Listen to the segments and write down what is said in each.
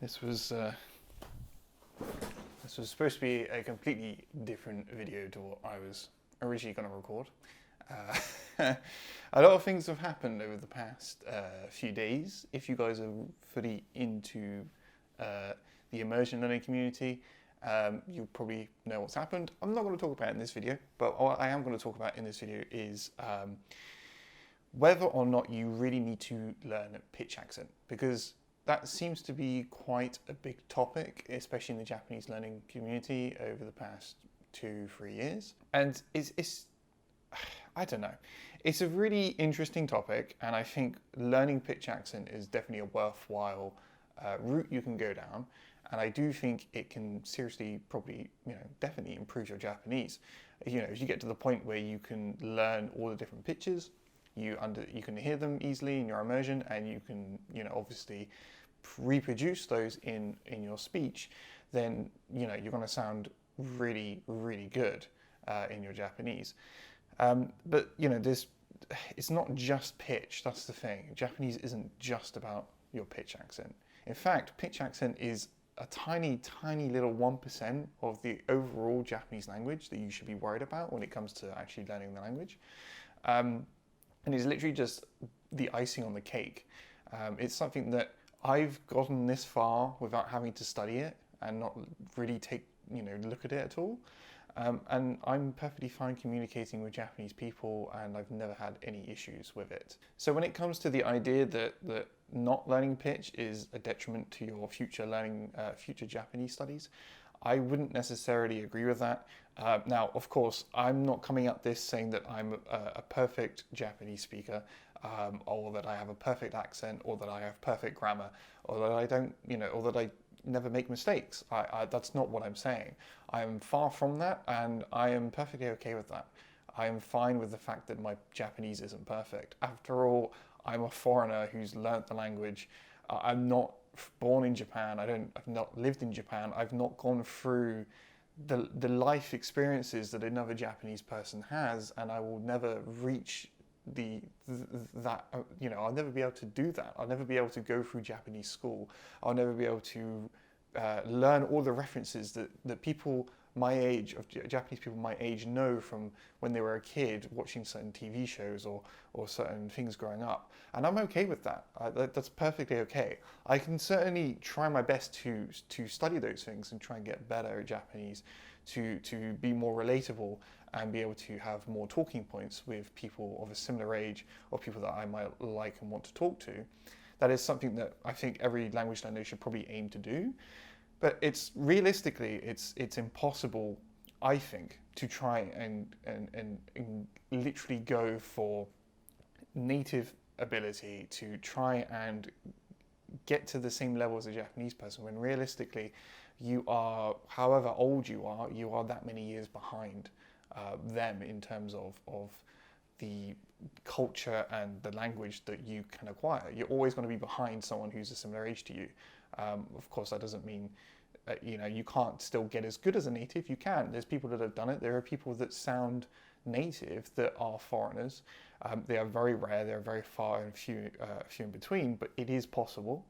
This was supposed to be a completely different video to what I was originally going to record. A lot of things have happened over the past few days. If you guys are fully into the immersion learning community, you probably know what's happened. I'm not going to talk about it in this video, but what I am going to talk about in this video is whether or not you really need to learn pitch accent, because that seems to be quite a big topic, especially in the Japanese learning community over the past 2-3 years. And it's I don't know. It's a really interesting topic, and I think learning pitch accent is definitely a worthwhile route you can go down. And I do think it can seriously, probably, definitely improve your Japanese. If you get to the point where you can learn all the different pitches, you can hear them easily in your immersion, and you can, obviously reproduce those in your speech, then, you're going to sound really, really good in your Japanese. But it's not just pitch. That's the thing. Japanese isn't just about your pitch accent. In fact, pitch accent is a tiny, tiny little 1% of the overall Japanese language that you should be worried about when it comes to actually learning the language. And it's literally just the icing on the cake. It's something that I've gotten this far without having to study it and not really look at it at all. And I'm perfectly fine communicating with Japanese people, and I've never had any issues with it. So when it comes to the idea that not learning pitch is a detriment to your future learning, future Japanese studies, I wouldn't necessarily agree with that. Now, of course, I'm not coming at this saying that I'm a perfect Japanese speaker, or that I have a perfect accent, or that I have perfect grammar, or that I don't, or that I never make mistakes. That's not what I'm saying. I am far from that, and I am perfectly okay with that. I am fine with the fact that my Japanese isn't perfect. After all, I'm a foreigner who's learnt the language. I'm not born in Japan. I've not lived in Japan. I've not gone through the life experiences that another Japanese person has, and I will never reach I'll never be able to do that. I'll never be able to go through Japanese school. I'll never be able to learn all the references that people my age, of Japanese people my age, know from when they were a kid watching certain TV shows or certain things growing up. And I'm okay with that. That's perfectly okay. I can certainly try my best to study those things and try and get better at Japanese, to be more relatable and be able to have more talking points with people of a similar age or people that I might like and want to talk to. That is something that I think every language learner should probably aim to do. But it's realistically, it's impossible, I think, to try and literally go for native ability to try and get to the same level as a Japanese person, when realistically you are, however old you are that many years behind them in terms of the culture and the language that you can acquire. You're always going to be behind someone who's a similar age to you. Of course, that doesn't mean you can't still get as good as a native. You can. There's people that have done it. There are people that sound native that are foreigners. They are very rare. They're very far and few in between, but it is possible.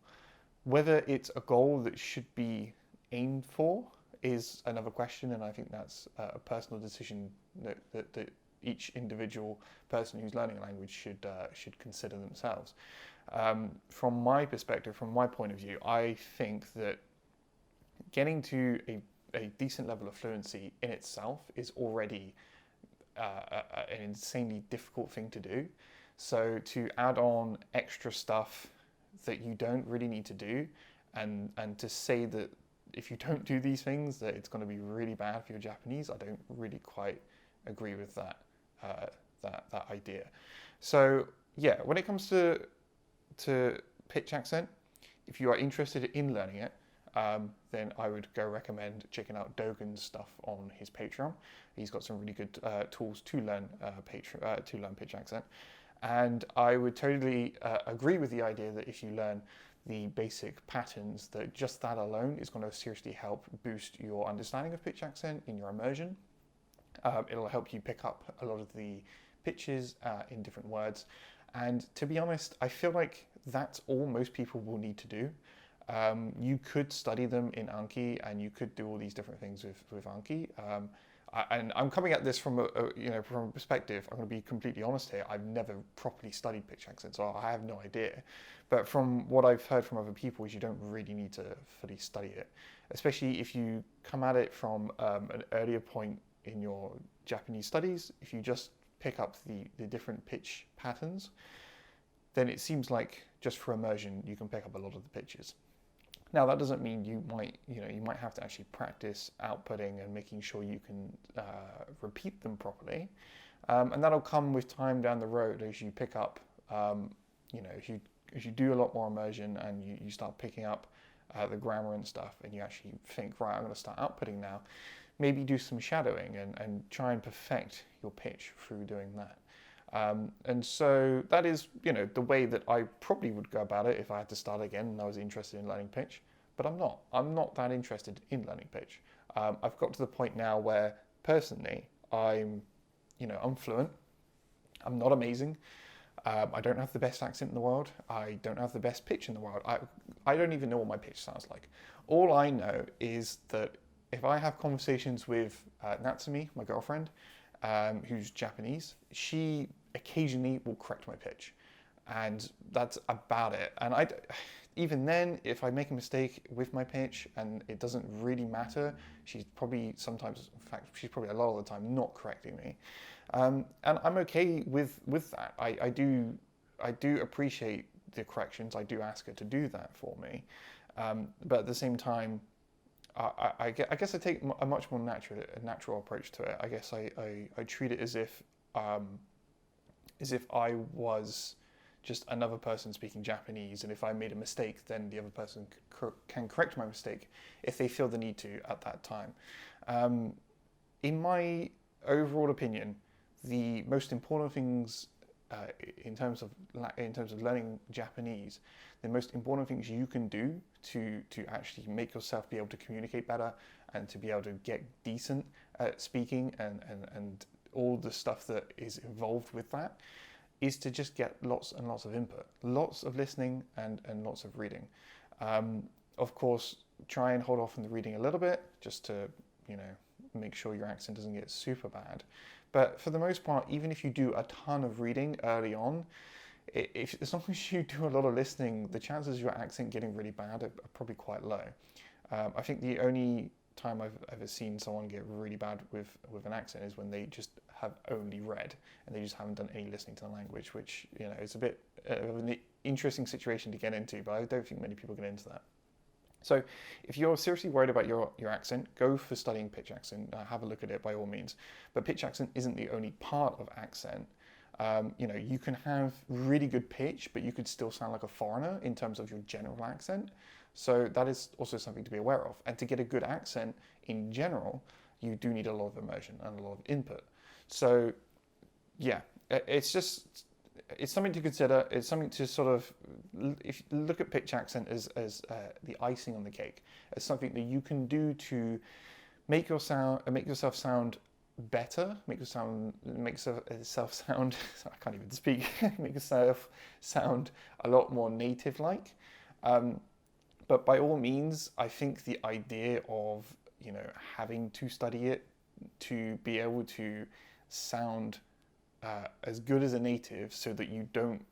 Whether it's a goal that should be aimed for is another question, and I think that's a personal decision that each individual person who's learning a language should consider themselves. From my perspective, from my point of view, I think that getting to a decent level of fluency in itself is already an insanely difficult thing to do. So to add on extra stuff that you don't really need to do, and to say that if you don't do these things that it's going to be really bad for your Japanese, I don't really quite agree with that idea. So yeah, when it comes to pitch accent, if you are interested in learning it, then I would go recommend checking out Dogen's stuff on his Patreon. He's got some really good tools to learn pitch accent, and I would totally agree with the idea that if you learn the basic patterns, that just that alone is going to seriously help boost your understanding of pitch accent in your immersion. It'll help you pick up a lot of the pitches in different words, and to be honest, I feel like that's all most people will need to do. You could study them in Anki, and you could do all these different things with Anki. And I'm coming at this from from a perspective. I'm going to be completely honest here. I've never properly studied pitch accent, so I have no idea. But from what I've heard from other people, is you don't really need to fully study it, especially if you come at it from an earlier point in your Japanese studies. If you just pick up the different pitch patterns, then it seems like just for immersion you can pick up a lot of the pitches. Now that doesn't mean you might have to actually practice outputting and making sure you can repeat them properly, and that'll come with time down the road as you pick up, as you do a lot more immersion and you start picking up the grammar and stuff, and you actually think, right, I'm going to start outputting now. Maybe do some shadowing and try and perfect your pitch through doing that. And so that is, the way that I probably would go about it if I had to start again and I was interested in learning pitch. But I'm not. I'm not that interested in learning pitch. I've got to the point now where, personally, I'm fluent. I'm not amazing. I don't have the best accent in the world. I don't have the best pitch in the world. I don't even know what my pitch sounds like. All I know is that if I have conversations with Natsumi, my girlfriend, who's Japanese, she occasionally will correct my pitch, and that's about it. And even then, if I make a mistake with my pitch and it doesn't really matter, she's probably sometimes, in fact, she's probably a lot of the time not correcting me, and I'm okay with that. I do appreciate the corrections. I do ask her to do that for me, but at the same time, I guess I take a much more natural approach to it. I guess I treat it as if I was just another person speaking Japanese, and if I made a mistake, then the other person can correct my mistake if they feel the need to at that time. In my overall opinion, the most important things in terms of learning Japanese, the most important things you can do to actually make yourself be able to communicate better and to be able to get decent at speaking and all the stuff that is involved with that, is to just get lots and lots of input, lots of listening and lots of reading. Of course, try and hold off on the reading a little bit, just to make sure your accent doesn't get super bad. But for the most part, even if you do a ton of reading early on, as long as you do a lot of listening, the chances of your accent getting really bad are probably quite low. I think the only time I've ever seen someone get really bad with an accent is when they just have only read and they just haven't done any listening to the language, which is a bit of an interesting situation to get into, but I don't think many people get into that. So if you're seriously worried about your accent, go for studying pitch accent. Have a look at it by all means. But pitch accent isn't the only part of accent. You can have really good pitch, but you could still sound like a foreigner in terms of your general accent. So that is also something to be aware of. And to get a good accent in general, you do need a lot of immersion and a lot of input. So yeah, it's something to consider. It's something to sort of, if you look at pitch accent as the icing on the cake, as something that you can do to make yourself sound better, make yourself sound, I can't even speak, make yourself sound a lot more native-like. But by all means, I think the idea of having to study it to be able to sound as good as a native, so that you don't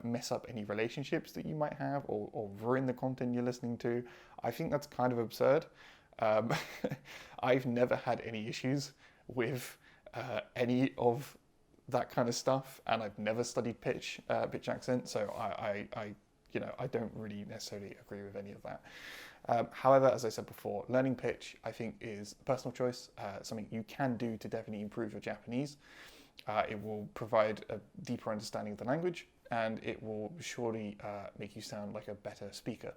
mess up any relationships that you might have or ruin the content you're listening to, I think that's kind of absurd. I've never had any issues with any of that kind of stuff, and I've never studied pitch accent, so I don't really necessarily agree with any of that. However, as I said before, learning pitch, I think, is a personal choice, something you can do to definitely improve your Japanese. It will provide a deeper understanding of the language, and it will surely make you sound like a better speaker.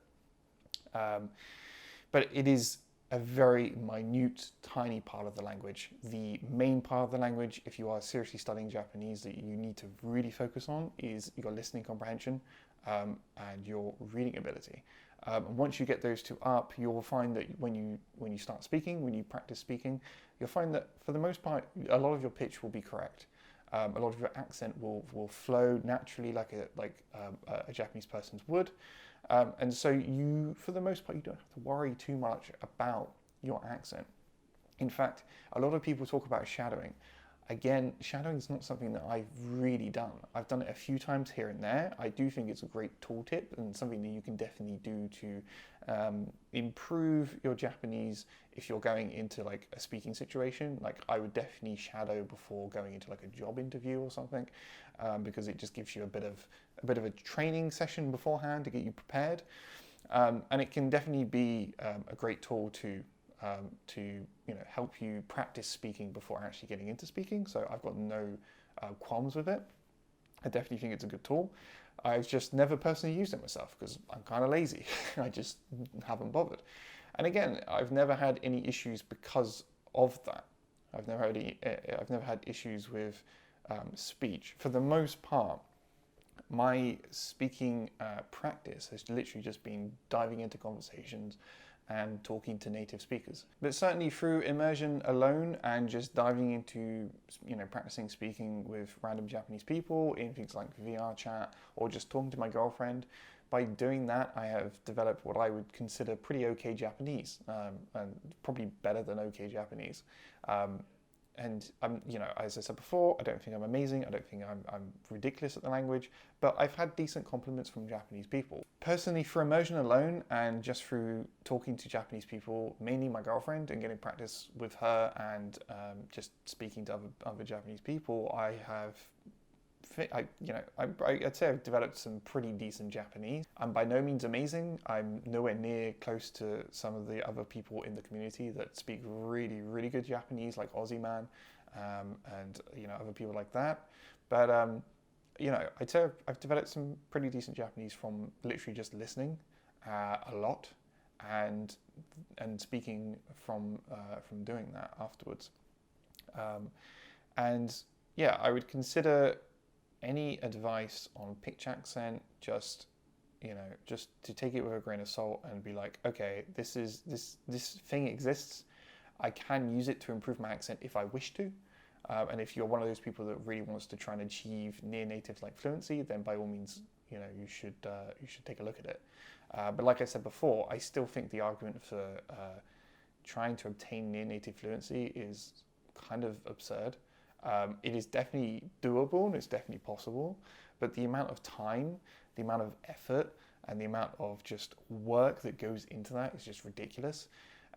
But it is a very minute, tiny part of the language. The main part of the language, if you are seriously studying Japanese, that you need to really focus on is your listening comprehension and your reading ability. And once you get those two up, you'll find that when you start speaking, when you practice speaking, you'll find that for the most part, a lot of your pitch will be correct. A lot of your accent will flow naturally like a Japanese person's would. And so you, for the most part, you don't have to worry too much about your accent. In fact, a lot of people talk about shadowing. Again, shadowing is not something that I've really done. I've done it a few times here and there. I do think it's a great tooltip and something that you can definitely do to improve your Japanese if you're going into like a speaking situation. Like I would definitely shadow before going into like a job interview or something, because it just gives you a bit of a training session beforehand to get you prepared, and it can definitely be a great tool to help you practice speaking before actually getting into speaking. So I've got no qualms with it. I definitely think it's a good tool. I've just never personally used it myself because I'm kind of lazy. I just haven't bothered. And again, I've never had any issues because of that. I've never had issues with speech. For the most part, my speaking practice has literally just been diving into conversations and talking to native speakers. But certainly through immersion alone and just diving into, practicing speaking with random Japanese people in things like VR chat or just talking to my girlfriend, by doing that, I have developed what I would consider pretty okay Japanese, and probably better than okay Japanese. And I'm, as I said before, I don't think I'm amazing. I don't think I'm ridiculous at the language, but I've had decent compliments from Japanese people. Personally, for immersion alone and just through talking to Japanese people, mainly my girlfriend, and getting practice with her and just speaking to other Japanese people, I'd say I've developed some pretty decent Japanese. I'm by no means amazing. I'm nowhere near close to some of the other people in the community that speak really, really good Japanese, like Aussie Man, and other people like that. But I'd say I've developed some pretty decent Japanese from literally just listening a lot and speaking from doing that afterwards. I would consider any advice on pitch accent just to take it with a grain of salt and be like, okay, this thing exists. I can use it to improve my accent if I wish to. And if you're one of those people that really wants to try and achieve near native like fluency, then by all means, you should take a look at it. But like I said before, I still think the argument for trying to obtain near native fluency is kind of absurd. It is definitely doable and it's definitely possible, but the amount of time, the amount of effort, and the amount of just work that goes into that is just ridiculous.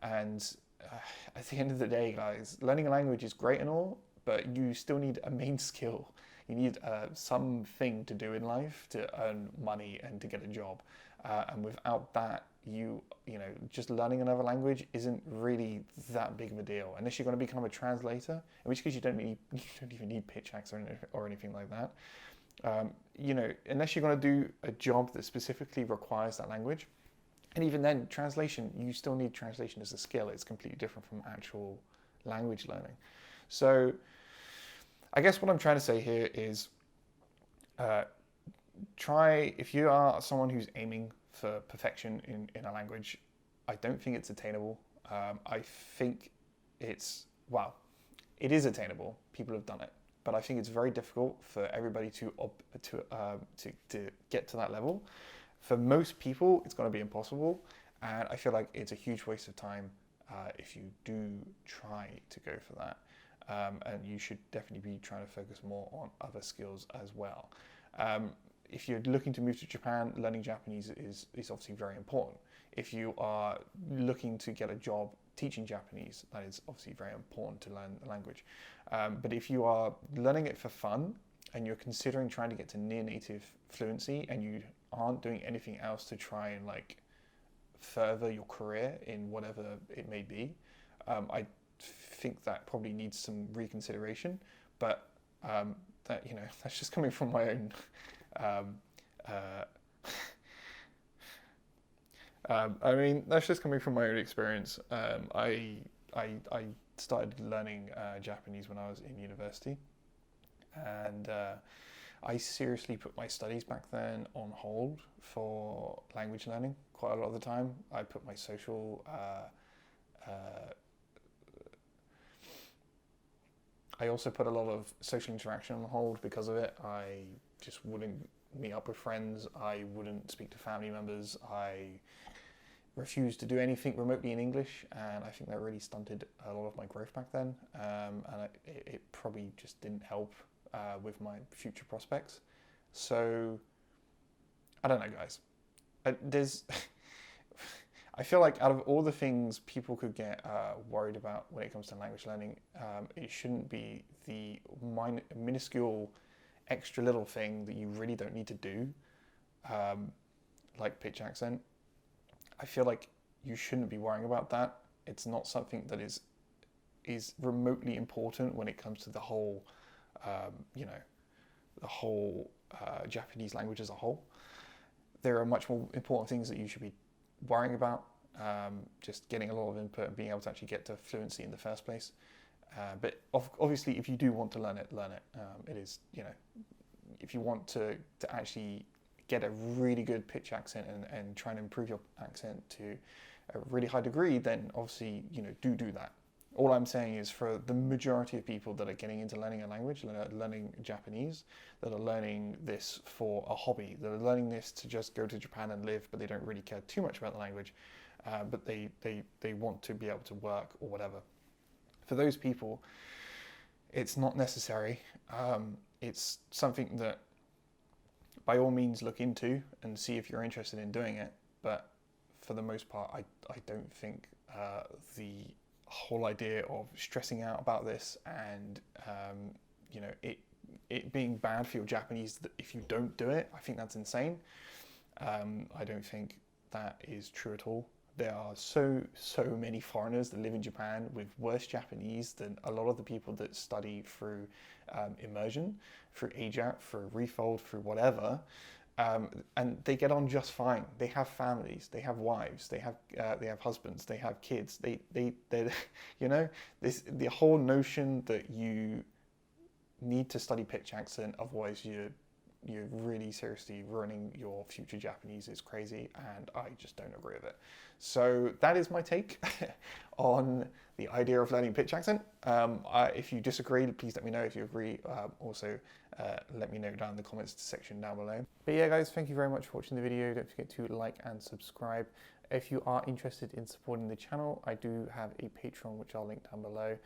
And at the end of the day, guys, learning a language is great and all, but you still need a main skill. You need something to do in life to earn money and to get a job. And without that, just learning another language isn't really that big of a deal, unless you're going to become a translator, in which case you don't even need pitch accent or anything like that. Unless you're going to do a job that specifically requires that language. And even then, translation, you still need translation as a skill. It's completely different from actual language learning. So I guess what I'm trying to say here is if you are someone who's aiming for perfection in a language, I don't think it's attainable. I think it is attainable. People have done it, but I think it's very difficult for everybody to get to that level. For most people, it's going to be impossible, and I feel like it's a huge waste of time if you do try to go for that. And you should definitely be trying to focus more on other skills as well. If you're looking to move to Japan, learning Japanese is obviously very important. If you are looking to get a job teaching Japanese, that is obviously very important to learn the language. But if you are learning it for fun and you're considering trying to get to near native fluency and you aren't doing anything else to try and further your career in whatever it may be, I think that probably needs some reconsideration. But that's just coming from my own that's just coming from my own experience. I started learning Japanese when I was in university, and I seriously put my studies back then on hold for language learning quite a lot of the time. I put my social I also put a lot of social interaction on hold because of it. I just wouldn't meet up with friends. I wouldn't speak to family members. I refused to do anything remotely in English, and I think that really stunted a lot of my growth back then. And it probably just didn't help with my future prospects. So I don't know, guys. There's I feel like out of all the things people could get worried about when it comes to language learning, it shouldn't be the minuscule extra little thing that you really don't need to do, like pitch accent. I feel like you shouldn't be worrying about that. It's not something that is remotely important when it comes to the whole, Japanese language as a whole. There are much more important things that you should be worrying about. Just getting a lot of input and being able to actually get to fluency in the first place. But obviously, if you do want to learn it, learn it. It is, if you want to actually get a really good pitch accent and try and improve your accent to a really high degree, then obviously, do that. All I'm saying is for the majority of people that are getting into learning a language, learning Japanese, that are learning this for a hobby, that are learning this to just go to Japan and live, but they don't really care too much about the language, but they want to be able to work or whatever. For those people, it's not necessary. It's something that by all means look into and see if you're interested in doing it. But for the most part, I don't think the whole idea of stressing out about this and it being bad for your Japanese if you don't do it, I think that's insane. I don't think that is true at all. There are so many foreigners that live in Japan with worse Japanese than a lot of the people that study through Immersion, through ajatt, through Refold, through whatever, and they get on just fine. They have families, they have wives, they have husbands, they have kids. They the whole notion that you need to study pitch accent, otherwise you're really seriously ruining your future Japanese is crazy, and I just don't agree with it. So that is my take on the idea of learning pitch accent. If you disagree, please let me know. If you agree, also let me know down in the comments section down below. But yeah, guys, thank you very much for watching the video. Don't forget to like and subscribe. If you are interested in supporting the channel, I do have a Patreon, which I'll link down below.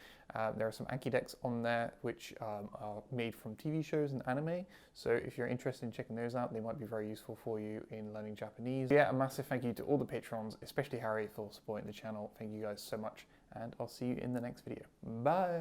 There are some Anki decks on there, which are made from TV shows and anime. So if you're interested in checking those out, they might be very useful for you in learning Japanese. Yeah, a massive thank you to all the patrons, especially Harry, for supporting the channel. Thank you guys so much, and I'll see you in the next video. Bye!